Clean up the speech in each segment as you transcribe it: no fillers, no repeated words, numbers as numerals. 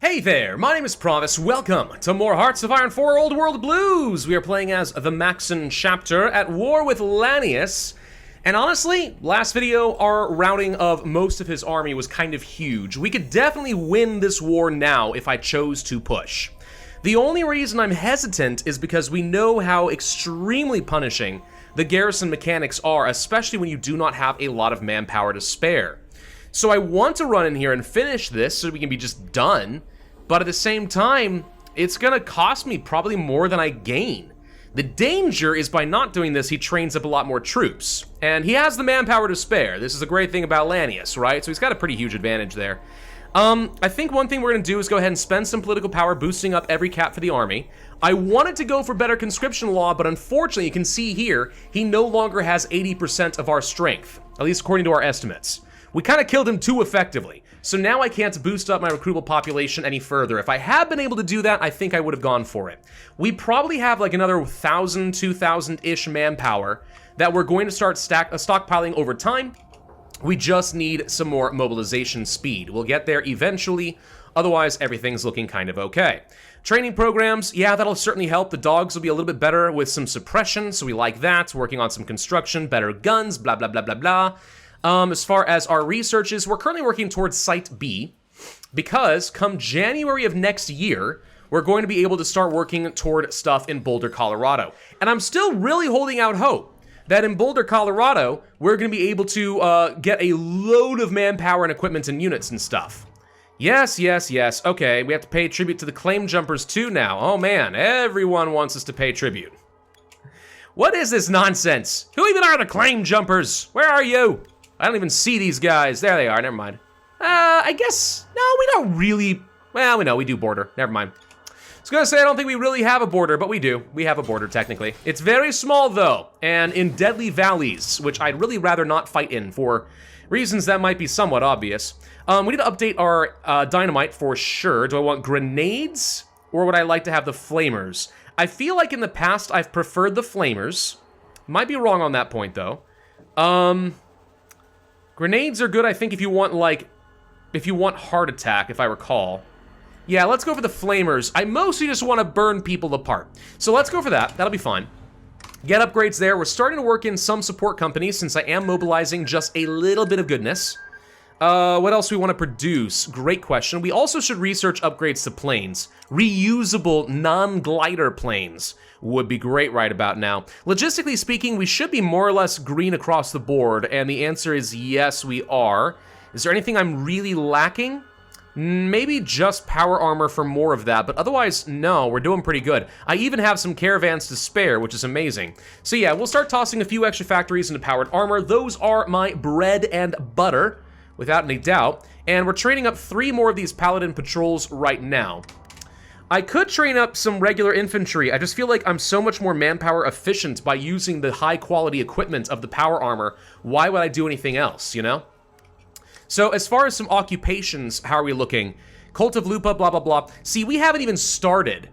Hey there, my name is Pravus. Welcome to more Hearts of Iron 4 Old World Blues. We are playing as the Maxson chapter at war with Lanius. And honestly, last video, our routing of most of his army was kind of huge. We could definitely win this war now if I chose to push. The only reason I'm hesitant is because we know how extremely punishing the garrison mechanics are, especially when you do not have a lot of manpower to spare. So I want to run in here and finish this so we can be just done. But at the same time, it's gonna cost me probably more than I gain. The danger is by not doing this, he trains up a lot more troops. And he has the manpower to spare. This is a great thing about Lanius, right? So he's got a pretty huge advantage there. I think one thing we're gonna do is go ahead and spend some political power boosting up every cap for the army. I wanted to go for better conscription law, but unfortunately, you can see here, he no longer has 80% of our strength, at least according to our estimates. We kind of killed him too effectively. So now I can't boost up my recruitable population any further. If I had been able to do that, I think I would have gone for it. We probably have like another 1,000, 2,000-ish manpower that we're going to start stockpiling over time. We just need some more mobilization speed. We'll get there eventually. Otherwise, everything's looking kind of okay. Training programs, yeah, that'll certainly help. The dogs will be a little bit better with some suppression, so we like that. Working on some construction, better guns, blah, blah, blah, blah, blah. As far as our researches, we're currently working towards Site B, because come January of next year, we're going to be able to start working toward stuff in Boulder, Colorado. And I'm still really holding out hope that in Boulder, Colorado, we're going to be able to get a load of manpower and equipment and units and stuff. Yes, yes, yes. Okay, we have to pay tribute to the claim jumpers too now. Oh man, everyone wants us to pay tribute. What is this nonsense? Who even are the claim jumpers? Where are you? I don't even see these guys. There they are, never mind. I guess, no, we don't really, well, we know, we do border, never mind. I was gonna say, I don't think we really have a border, but we do. We have a border, technically. It's very small, though, and in deadly valleys, which I'd really rather not fight in for reasons that might be somewhat obvious. We need to update our dynamite for sure. Do I want grenades, or would I like to have the flamers? I feel like in the past, I've preferred the flamers. Might be wrong on that point, though. Grenades are good, I think, if you want, like, if you want heart attack, if I recall. Yeah, let's go for the flamers. I mostly just want to burn people apart. So let's go for that. That'll be fine. Get upgrades there. We're starting to work in some support companies since I am mobilizing just a little bit of goodness. What else do we want to produce? Great question. We also should research upgrades to planes. Reusable non-glider planes would be great right about now. Logistically speaking, we should be more or less green across the board, and the answer is yes, we are. Is there anything I'm really lacking? Maybe just power armor for more of that, but otherwise, no, we're doing pretty good. I even have some caravans to spare, which is amazing. So yeah, we'll start tossing a few extra factories into powered armor. Those are my bread and butter, without any doubt. And we're training up 3 more of these Paladin patrols right now. I could train up some regular infantry. I just feel like I'm so much more manpower efficient by using the high quality equipment of the power armor. Why would I do anything else, you know? So as far as some occupations, how are we looking? Cult of Lupa, blah, blah, blah. See, we haven't even started,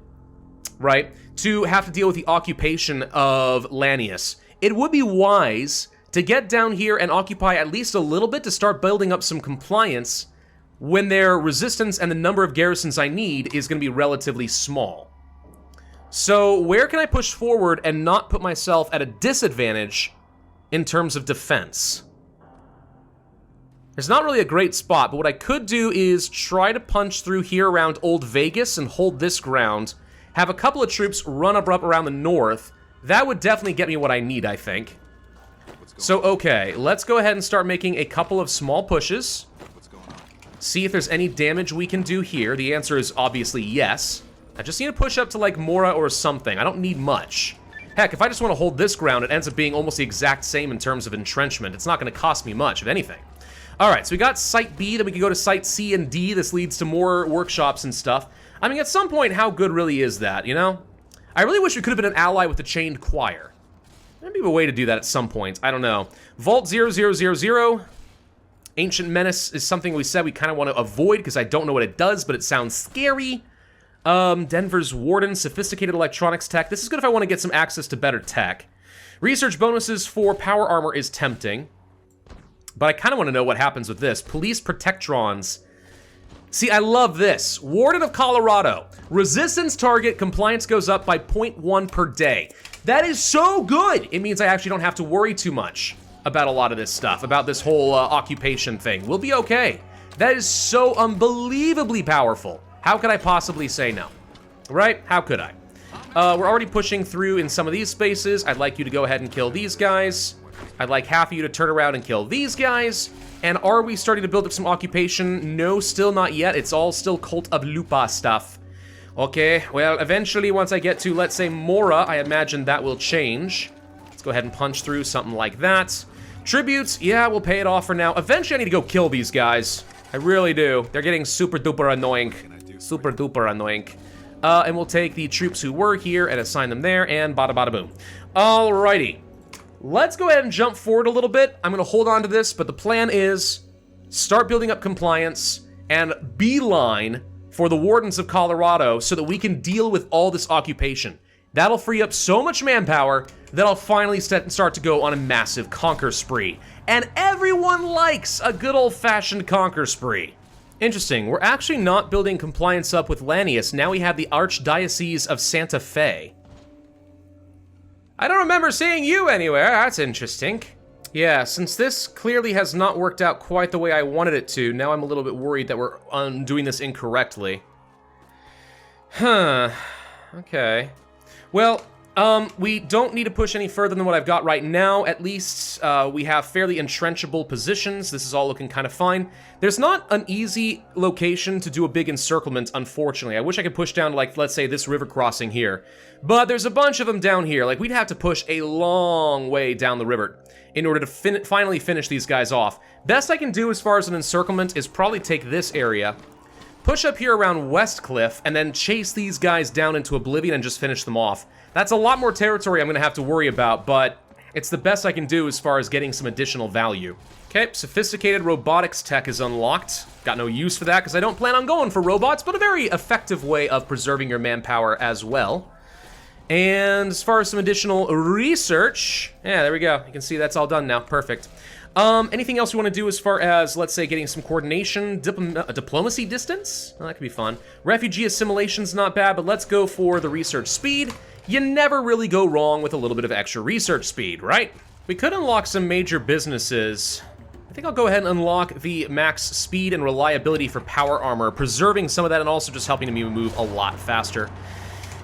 right, to have to deal with the occupation of Lanius. It would be wise to get down here and occupy at least a little bit to start building up some compliance when their resistance and the number of garrisons I need is going to be relatively small. So where can I push forward and not put myself at a disadvantage in terms of defense? There's not really a great spot, but what I could do is try to punch through here around Old Vegas and hold this ground, have a couple of troops run up around the north. That would definitely get me what I need, I think. So, okay, let's go ahead and start making a couple of small pushes. See if there's any damage we can do here. The answer is obviously yes. I just need to push up to, like, Mora or something. I don't need much. Heck, if I just want to hold this ground, it ends up being almost the exact same in terms of entrenchment. It's not going to cost me much, if anything. Alright, so we got Site B, then we can go to Site C and D. This leads to more workshops and stuff. I mean, at some point, how good really is that, you know? I really wish we could have been an ally with the Chained Choir. Maybe a way to do that at some point. I don't know. Vault 0000. Ancient Menace is something we said we kind of want to avoid because I don't know what it does, but it sounds scary. Denver's Warden, Sophisticated Electronics Tech. This is good if I want to get some access to better tech. Research bonuses for power armor is tempting. But I kind of want to know what happens with this. Police Protectrons. See, I love this. Warden of Colorado. Resistance target compliance goes up by 0.1 per day. That is so good. It means I actually don't have to worry too much about a lot of this stuff, about this whole occupation thing. We'll be okay. That is so unbelievably powerful. How could I possibly say no? Right? How could I? We're already pushing through in some of these spaces. I'd like you to go ahead and kill these guys. I'd like half of you to turn around and kill these guys. And are we starting to build up some occupation? No, still not yet. It's all still Cult of Lupa stuff. Okay, well, eventually once I get to, let's say, Mora, I imagine that will change. Let's go ahead and punch through something like that. Tributes, yeah, we'll pay it off for now. Eventually I need to go kill these guys. I really do. They're getting super duper annoying. Super duper annoying. And we'll take the troops who were here and assign them there, and bada bada boom. Alrighty. Let's go ahead and jump forward a little bit. I'm gonna hold on to this, but the plan is start building up compliance and beeline for the Wardens of Colorado so that we can deal with all this occupation. That'll free up so much manpower that I'll finally start to go on a massive conquer spree. And everyone likes a good old-fashioned conquer spree. Interesting, we're actually not building compliance up with Lanius. Now we have the Archdiocese of Santa Fe. I don't remember seeing you anywhere. That's interesting. Yeah, since this clearly has not worked out quite the way I wanted it to, now I'm a little bit worried that we're doing this incorrectly. Huh. Okay. Well, we don't need to push any further than what I've got right now. At least we have fairly entrenchable positions. This is all looking kind of fine. There's not an easy location to do a big encirclement, unfortunately. I wish I could push down, like, let's say, this river crossing here. But there's a bunch of them down here. Like, we'd have to push a long way down the river in order to finally finish these guys off. Best I can do as far as an encirclement is probably take this area, push up here around West Cliff, and then chase these guys down into oblivion and just finish them off. That's a lot more territory I'm gonna have to worry about, but it's the best I can do as far as getting some additional value. Okay, sophisticated robotics tech is unlocked. Got no use for that because I don't plan on going for robots, but a very effective way of preserving your manpower as well. And as far as some additional research, yeah, there we go. You can see that's all done now, perfect. Anything else you want to do as far as, let's say, getting some coordination, diplomacy distance? Oh, that could be fun. Refugee assimilation's not bad, but let's go for the research speed. You never really go wrong with a little bit of extra research speed, right? We could unlock some major businesses. I think I'll go ahead and unlock the max speed and reliability for power armor, preserving some of that and also just helping me move a lot faster.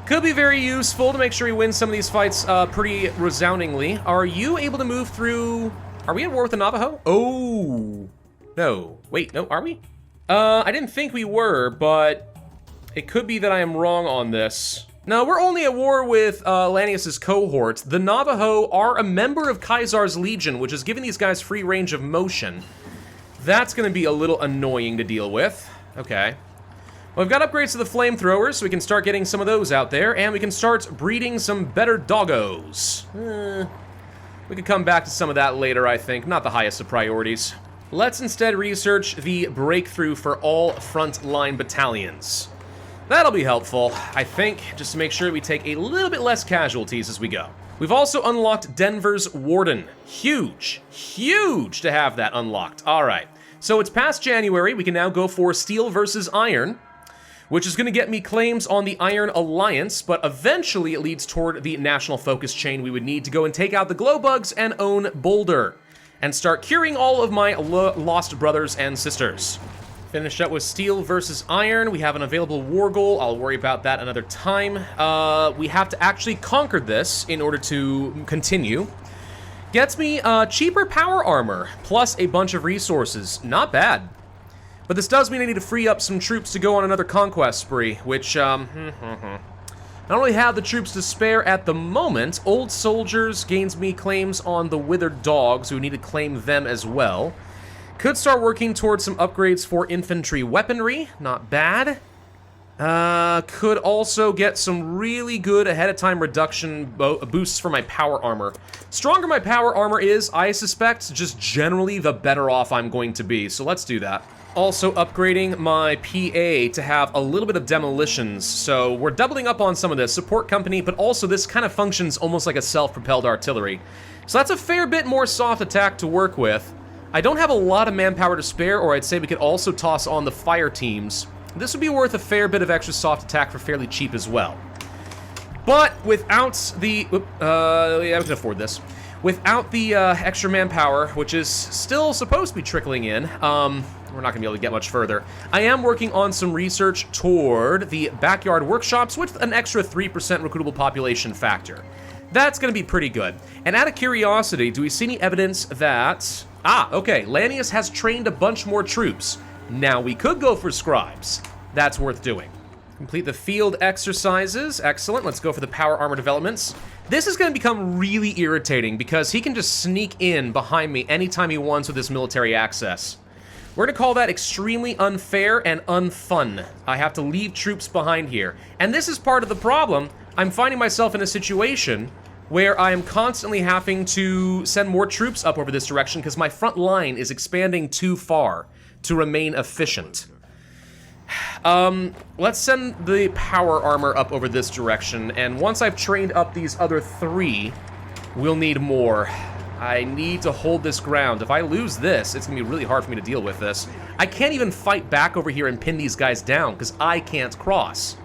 Could be very useful to make sure we win some of these fights pretty resoundingly. Are you able to move through... Are we at war with the Navajo? Oh, no. Wait, no, are we? I didn't think we were, but it could be that I am wrong on this. No, we're only at war with Lanius's cohort. The Navajo are a member of Kaisar's Legion, which is giving these guys free range of motion. That's gonna be a little annoying to deal with. Okay. Well, we've got upgrades to the flamethrowers, so we can start getting some of those out there, and we can start breeding some better doggos. We could come back to some of that later, I think. Not the highest of priorities. Let's instead research the breakthrough for all frontline battalions. That'll be helpful, I think, just to make sure we take a little bit less casualties as we go. We've also unlocked Denver's Warden. Huge, huge to have that unlocked. All right, so it's past January. We can now go for Steel versus Iron, which is going to get me claims on the Iron Alliance, but eventually it leads toward the national focus chain we would need to go and take out the Glowbugs and own Boulder, and start curing all of my lost brothers and sisters. Finish up with Steel versus Iron. We have an available war goal. I'll worry about that another time. We have to actually conquer this in order to continue. Gets me cheaper power armor, plus a bunch of resources. Not bad. But this does mean I need to free up some troops to go on another conquest spree, which, I don't really have the troops to spare at the moment. Old Soldiers gains me claims on the Withered Dogs, so we need to claim them as well. Could start working towards some upgrades for infantry weaponry, not bad. Could also get some really good ahead-of-time reduction boosts for my power armor. Stronger my power armor is, I suspect, just generally the better off I'm going to be, so let's do that. Also upgrading my PA to have a little bit of demolitions, so we're doubling up on some of this. Support company, but also this kind of functions almost like a self-propelled artillery. So that's a fair bit more soft attack to work with. I don't have a lot of manpower to spare, or I'd say we could also toss on the fire teams. This would be worth a fair bit of extra soft attack for fairly cheap as well. But without the... yeah, we can afford this. Without the extra manpower, which is still supposed to be trickling in, we're not going to be able to get much further. I am working on some research toward the backyard workshops with an extra 3% recruitable population factor. That's going to be pretty good. And out of curiosity, do we see any evidence that... Ah, okay, Lanius has trained a bunch more troops. Now we could go for scribes. That's worth doing. Complete the field exercises. Excellent. Let's go for the power armor developments. This is going to become really irritating because he can just sneak in behind me anytime he wants with this military access. We're going to call that extremely unfair and unfun. I have to leave troops behind here. And this is part of the problem. I'm finding myself in a situation where I am constantly having to send more troops up over this direction because my front line is expanding too far to remain efficient. Let's send the power armor up over this direction, and once I've trained up these other 3, we'll need more. I need to hold this ground. If I lose this, it's gonna be really hard for me to deal with this. I can't even fight back over here and pin these guys down because I can't cross.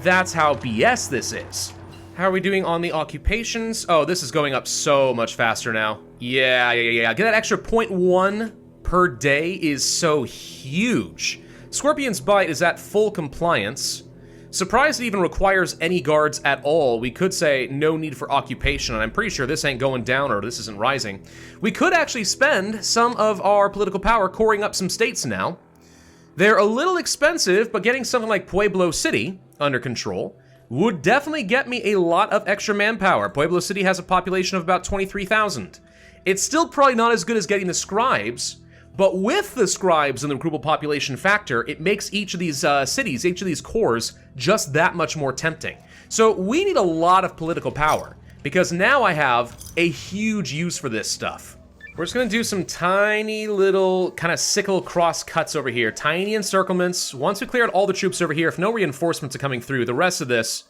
That's how BS this is. How are we doing on the occupations? Oh, this is going up so much faster now. Yeah. Get that extra 0.1 per day is so huge. Scorpion's Bite is at full compliance. Surprised it even requires any guards at all. We could say no need for occupation, and I'm pretty sure this ain't going down or this isn't rising. We could actually spend some of our political power coring up some states now. They're a little expensive, but getting something like Pueblo City under control would definitely get me a lot of extra manpower. Pueblo City has a population of about 23,000. It's still probably not as good as getting the scribes, but with the scribes and the recruitable population factor, it makes each of these cities, each of these cores, just that much more tempting. So we need a lot of political power, because now I have a huge use for this stuff. We're just gonna do some tiny little kind of sickle cross cuts over here. Tiny encirclements. Once we clear out all the troops over here, if no reinforcements are coming through, the rest of this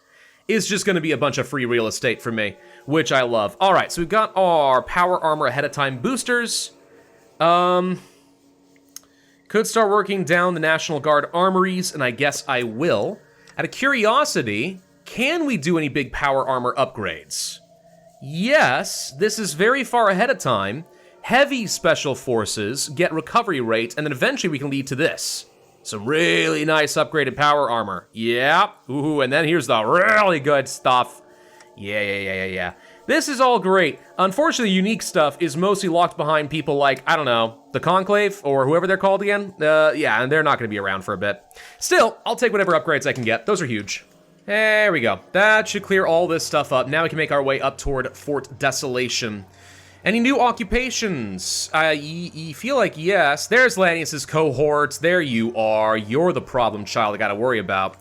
is just gonna be a bunch of free real estate for me, which I love. All right, so we've got our power armor ahead of time boosters. Could start working down the National Guard armories, and I guess I will. Out of curiosity, can we do any big power armor upgrades? Yes, this is very far ahead of time. Heavy special forces get recovery rate, and then eventually we can lead to this. Some really nice upgraded power armor. Yeah, ooh, and then here's the really good stuff. Yeah. This is all great. Unfortunately, unique stuff is mostly locked behind people like, I don't know, the Conclave, or whoever they're called again. Yeah, and they're not going to be around for a bit. Still, I'll take whatever upgrades I can get. Those are huge. There we go. That should clear all this stuff up. Now we can make our way up toward Fort Desolation. Any new occupations? You feel like yes. There's Lanius's cohorts. There you are. You're the problem child I got to worry about.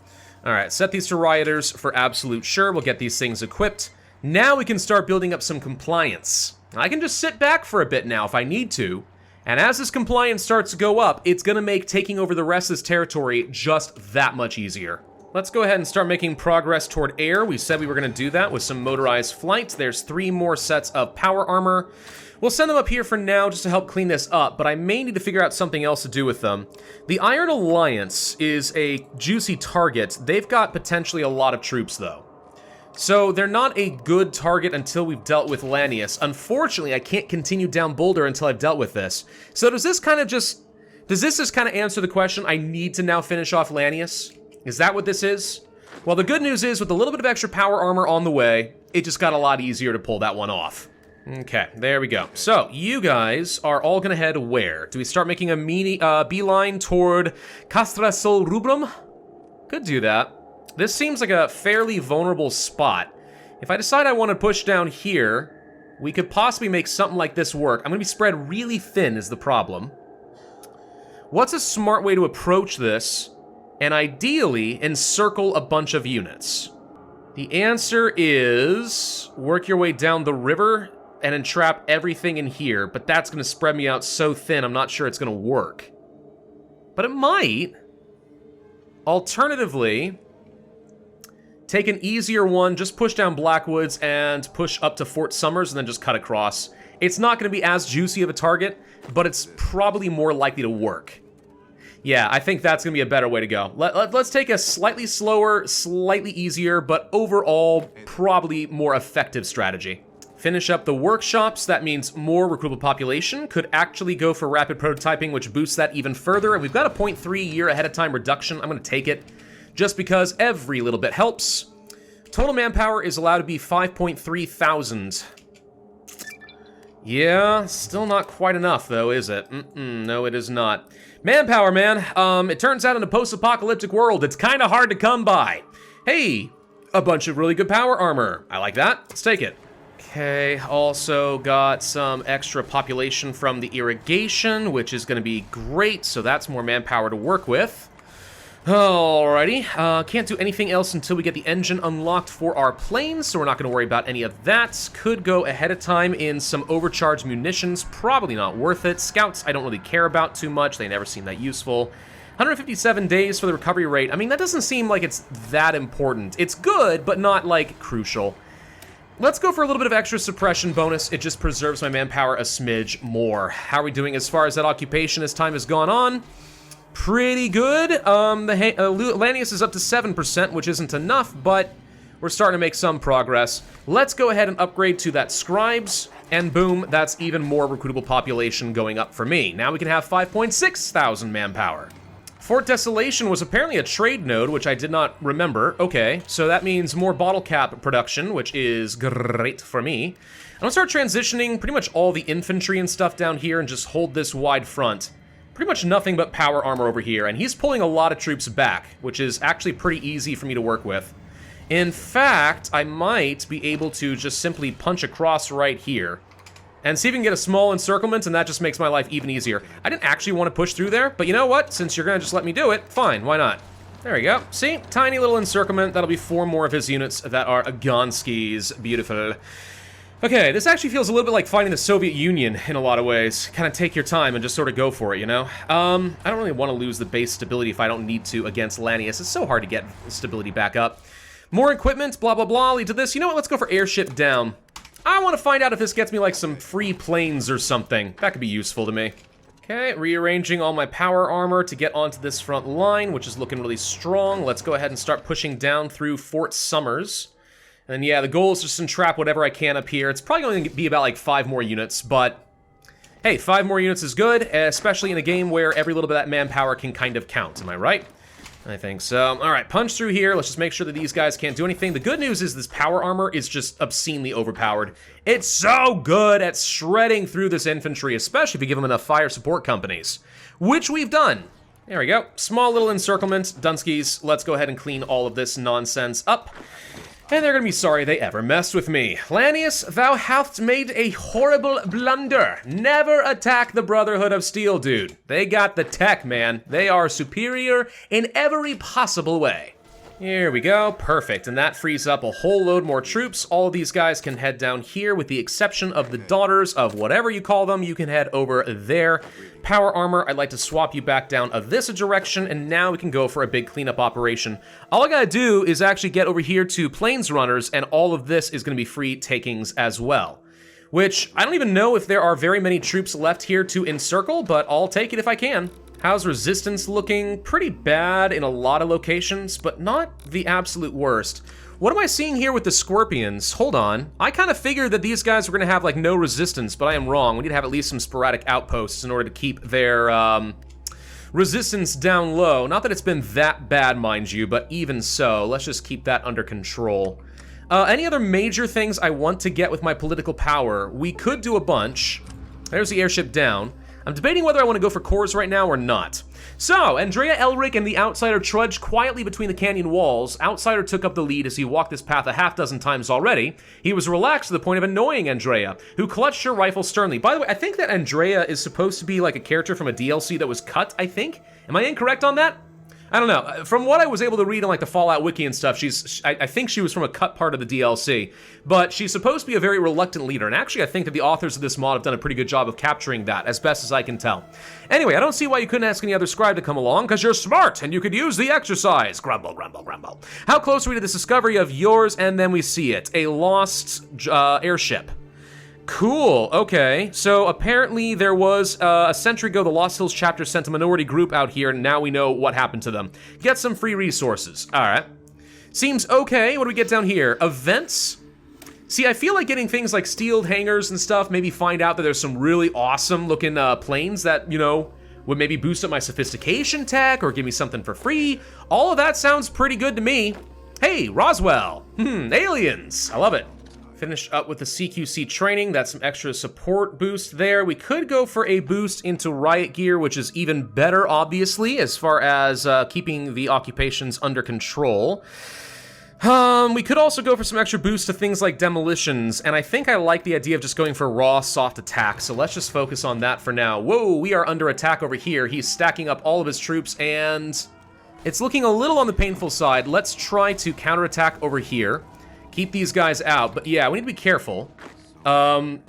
All right, set these to rioters for absolute sure. We'll get these things equipped. Now we can start building up some compliance. I can just sit back for a bit now if I need to. And as this compliance starts to go up, it's going to make taking over the rest of this territory just that much easier. Let's go ahead and start making progress toward air. We said we were going to do that with some motorized flights. There's 3 more sets of power armor. We'll send them up here for now just to help clean this up, but I may need to figure out something else to do with them. The Iron Alliance is a juicy target. They've got potentially a lot of troops, though. So they're not a good target until we've dealt with Lanius. Unfortunately, I can't continue down Boulder until I've dealt with this. So does this just kind of answer the question, I need to now finish off Lanius? Is that what this is? Well, the good news is, with a little bit of extra power armor on the way, it just got a lot easier to pull that one off. Okay, there we go. So, you guys are all gonna head where? Do we start making a beeline toward Castra Sol Rubrum? Could do that. This seems like a fairly vulnerable spot. If I decide I want to push down here, we could possibly make something like this work. I'm gonna be spread really thin is the problem. What's a smart way to approach this? And ideally, encircle a bunch of units. The answer is work your way down the river and entrap everything in here, but that's going to spread me out so thin, I'm not sure it's going to work. But it might. Alternatively, take an easier one, just push down Blackwoods and push up to Fort Summers and then just cut across. It's not going to be as juicy of a target, but it's probably more likely to work. Yeah, I think that's going to be a better way to go. Let's take a slightly slower, slightly easier, but overall probably more effective strategy. Finish up the workshops. That means more recruitable population. Could actually go for rapid prototyping, which boosts that even further. And we've got a 0.3 year ahead of time reduction. I'm going to take it just because every little bit helps. Total manpower is allowed to be 5.3 thousand. Yeah, still not quite enough though, is it? No, it is not. Manpower, man. It turns out in a post-apocalyptic world, it's kind of hard to come by. Hey, a bunch of really good power armor. I like that. Let's take it. Okay, also got some extra population from the irrigation, which is going to be great, so that's more manpower to work with. Alrighty, can't do anything else until we get the engine unlocked for our planes, so we're not going to worry about any of that. Could go ahead of time in some overcharged munitions, probably not worth it. Scouts I don't really care about too much, they never seem that useful. 157 days for the recovery rate. I mean, that doesn't seem like it's that important. It's good, but not, like, crucial. Let's go for a little bit of extra suppression bonus. It just preserves my manpower a smidge more. How are we doing as far as that occupation as time has gone on? Pretty good. Lanius is up to 7%, which isn't enough, but we're starting to make some progress. Let's go ahead and upgrade to that scribes, and boom, that's even more recruitable population going up for me. Now we can have 5.6 thousand manpower. Fort Desolation was apparently a trade node, which I did not remember. Okay, so that means more bottle cap production, which is great for me. I'm gonna start transitioning pretty much all the infantry and stuff down here and just hold this wide front. Pretty much nothing but power armor over here, and he's pulling a lot of troops back, which is actually pretty easy for me to work with. In fact, I might be able to just simply punch across right here and see if we can get a small encirclement, and that just makes my life even easier. I didn't actually want to push through there, but you know what? Since you're going to just let me do it, fine, why not? There we go. See? Tiny little encirclement. That'll be 4 more of his units that are Gonskis. Beautiful. Okay, this actually feels a little bit like fighting the Soviet Union in a lot of ways. Kind of take your time and just sort of go for it, you know? I don't really want to lose the base stability if I don't need to against Lanius. It's so hard to get stability back up. More equipment, blah, blah, blah, lead to this. You know what? Let's go for airship down. I want to find out if this gets me, like, some free planes or something. That could be useful to me. Okay, rearranging all my power armor to get onto this front line, which is looking really strong. Let's go ahead and start pushing down through Fort Summers. And yeah, the goal is just to entrap whatever I can up here. It's probably going to be about, like, 5 more units, but hey, 5 more units is good, especially in a game where every little bit of that manpower can kind of count. Am I right? I think so. All right, punch through here. Let's just make sure that these guys can't do anything. The good news is this power armor is just obscenely overpowered. It's so good at shredding through this infantry, especially if you give them enough fire support companies, which we've done. There we go. Small little encirclement. Dunskies, let's go ahead and clean all of this nonsense up. And they're gonna be sorry they ever messed with me. Lanius, thou hast made a horrible blunder. Never attack the Brotherhood of Steel, dude. They got the tech, man. They are superior in every possible way. Here we go, perfect, and that frees up a whole load more troops. All of these guys can head down here, with the exception of the daughters of whatever you call them. You can head over there. Power armor, I'd like to swap you back down this direction, and now we can go for a big cleanup operation. All I gotta do is actually get over here to planes runners, and all of this is gonna be free takings as well. Which, I don't even know if there are very many troops left here to encircle, but I'll take it if I can. How's resistance looking? Pretty bad in a lot of locations, but not the absolute worst. What am I seeing here with the Scorpions? Hold on. I kind of figured that these guys were going to have, like, no resistance, but I am wrong. We need to have at least some sporadic outposts in order to keep their resistance down low. Not that it's been that bad, mind you, but even so, let's just keep that under control. Any other major things I want to get with my political power? We could do a bunch. There's the airship down. I'm debating whether I want to go for cores right now or not. So, Andrea, Elric, and the Outsider trudged quietly between the canyon walls. Outsider took up the lead as he walked this path a half-dozen times already. He was relaxed to the point of annoying Andrea, who clutched her rifle sternly. By the way, I think that Andrea is supposed to be like a character from a DLC that was cut, I think? Am I incorrect on that? I don't know. From what I was able to read on, like, the Fallout Wiki and stuff, I think she was from a cut part of the DLC, but she's supposed to be a very reluctant leader, and actually I think that the authors of this mod have done a pretty good job of capturing that, as best as I can tell. Anyway, I don't see why you couldn't ask any other scribe to come along, because you're smart, and you could use the exercise. Grumble, grumble, grumble. How close are we to this discovery of yours? And then we see it. A lost airship. Cool, okay. So apparently there was, a century ago, the Lost Hills chapter sent a minority group out here, and now we know what happened to them. Get some free resources. Alright. Seems okay. What do we get down here? Events? See, I feel like getting things like steel hangers and stuff, maybe find out that there's some really awesome looking planes that, you know, would maybe boost up my sophistication tech or give me something for free. All of that sounds pretty good to me. Hey, Roswell. Aliens. I love it. Finish up with the CQC training. That's some extra support boost there. We could go for a boost into riot gear, which is even better, obviously, as far as keeping the occupations under control. We could also go for some extra boost to things like demolitions, and I think I like the idea of just going for raw, soft attack, so let's just focus on that for now. Whoa, we are under attack over here. He's stacking up all of his troops, and it's looking a little on the painful side. Let's try to counterattack over here. Keep these guys out, but yeah, we need to be careful.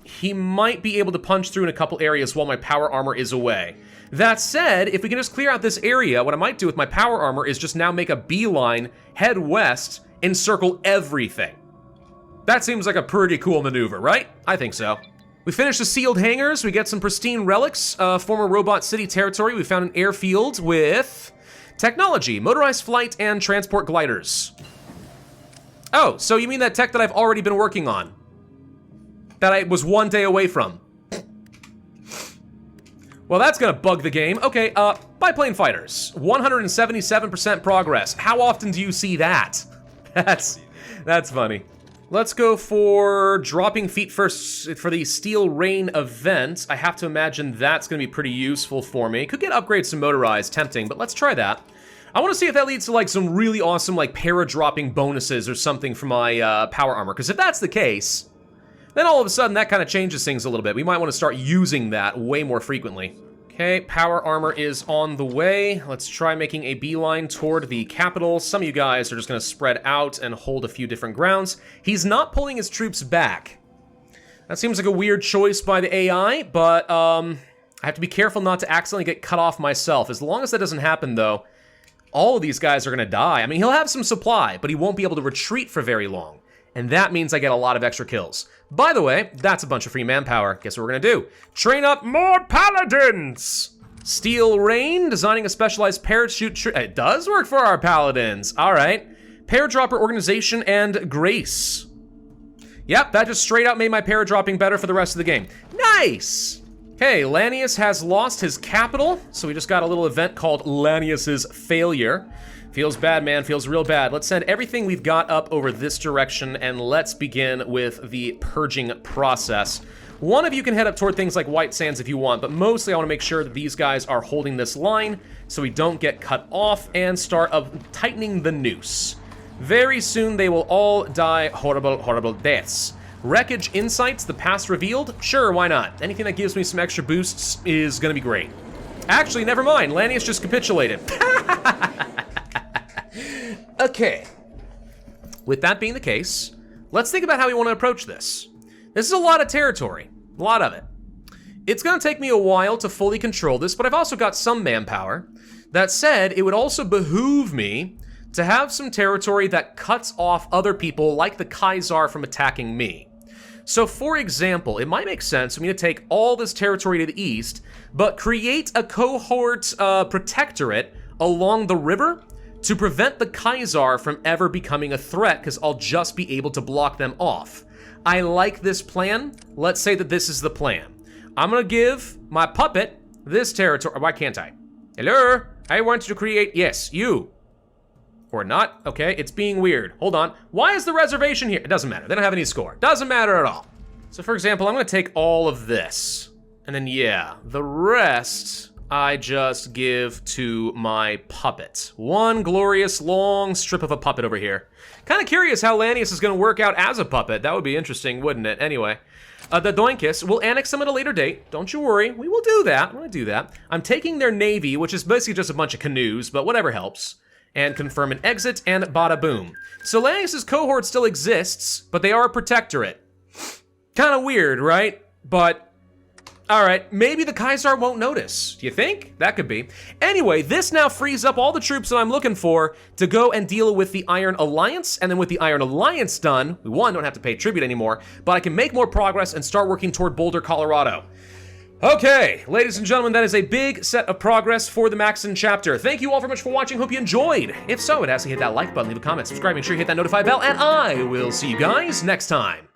He might be able to punch through in a couple areas while my power armor is away. That said, if we can just clear out this area, what I might do with my power armor is just now make a beeline, head west, encircle everything. That seems like a pretty cool maneuver, right? I think so. We finish the sealed hangars, we get some pristine relics, former Robot City territory. We found an airfield with technology, motorized flight, and transport gliders. Oh, so you mean that tech that I've already been working on? That I was one day away from? Well, that's gonna bug the game. Okay, biplane fighters. 177% progress. How often do you see that? That's funny. Let's go for dropping feet first for the Steel Rain event. I have to imagine that's gonna be pretty useful for me. Could get upgrades to motorized, tempting, but let's try that. I want to see if that leads to like some really awesome like para-dropping bonuses or something for my power armor, because if that's the case, then all of a sudden that kind of changes things a little bit. We might want to start using that way more frequently. Okay, power armor is on the way. Let's try making a beeline toward the capital. Some of you guys are just going to spread out and hold a few different grounds. He's not pulling his troops back. That seems like a weird choice by the AI, but I have to be careful not to accidentally get cut off myself. As long as that doesn't happen, though, all of these guys are going to die. I mean, he'll have some supply, but he won't be able to retreat for very long. And that means I get a lot of extra kills. By the way, that's a bunch of free manpower. Guess what we're gonna do? Train up more paladins! Steel Rain, designing a specialized parachute. It does work for our paladins. All right. Paradropper organization and grace. Yep, that just straight out made my paradropping better for the rest of the game. Nice! Okay, Lanius has lost his capital, so we just got a little event called Lanius's Failure. Feels bad, man, feels real bad. Let's send everything we've got up over this direction, and let's begin with the purging process. One of you can head up toward things like White Sands if you want, but mostly I want to make sure that these guys are holding this line so we don't get cut off and start tightening the noose. Very soon they will all die horrible, horrible deaths. Wreckage Insights, the past revealed? Sure, why not? Anything that gives me some extra boosts is gonna be great. Actually, never mind, Lanius just capitulated. Okay, with that being the case, let's think about how we want to approach this. This is a lot of territory, a lot of it. It's going to take me a while to fully control this, but I've also got some manpower. That said, it would also behoove me to have some territory that cuts off other people like the Kaiser from attacking me. So for example, it might make sense for me to take all this territory to the east, but create a cohort protectorate along the river to prevent the Kaiser from ever becoming a threat, because I'll just be able to block them off. I like this plan. Let's say that this is the plan. I'm gonna give my puppet this territory. Why can't I? Hello? I want you to create, yes, you. Or not, okay, it's being weird. Hold on, why is the reservation here? It doesn't matter, they don't have any score. Doesn't matter at all. So for example, I'm gonna take all of this. And then yeah, the rest I just give to my puppet. One glorious long strip of a puppet over here. Kind of curious how Lanius is going to work out as a puppet. That would be interesting, wouldn't it? Anyway, the Doinkis, we'll annex them at a later date. Don't you worry, we will do that. I'm going to do that. I'm taking their navy, which is basically just a bunch of canoes, but whatever helps. And confirm an exit, and bada boom. So Lanius's cohort still exists, but they are a protectorate. Kind of weird, right? But All right, maybe the Kaisar won't notice. Do you think? That could be. Anyway, this now frees up all the troops that I'm looking for to go and deal with the Iron Alliance, and then with the Iron Alliance done, we, one, don't have to pay tribute anymore, but I can make more progress and start working toward Boulder, Colorado. Okay, ladies and gentlemen, that is a big set of progress for the Maxson chapter. Thank you all very much for watching. Hope you enjoyed. If so, it has to hit that like button, leave a comment, subscribe, make sure you hit that notify bell, and I will see you guys next time.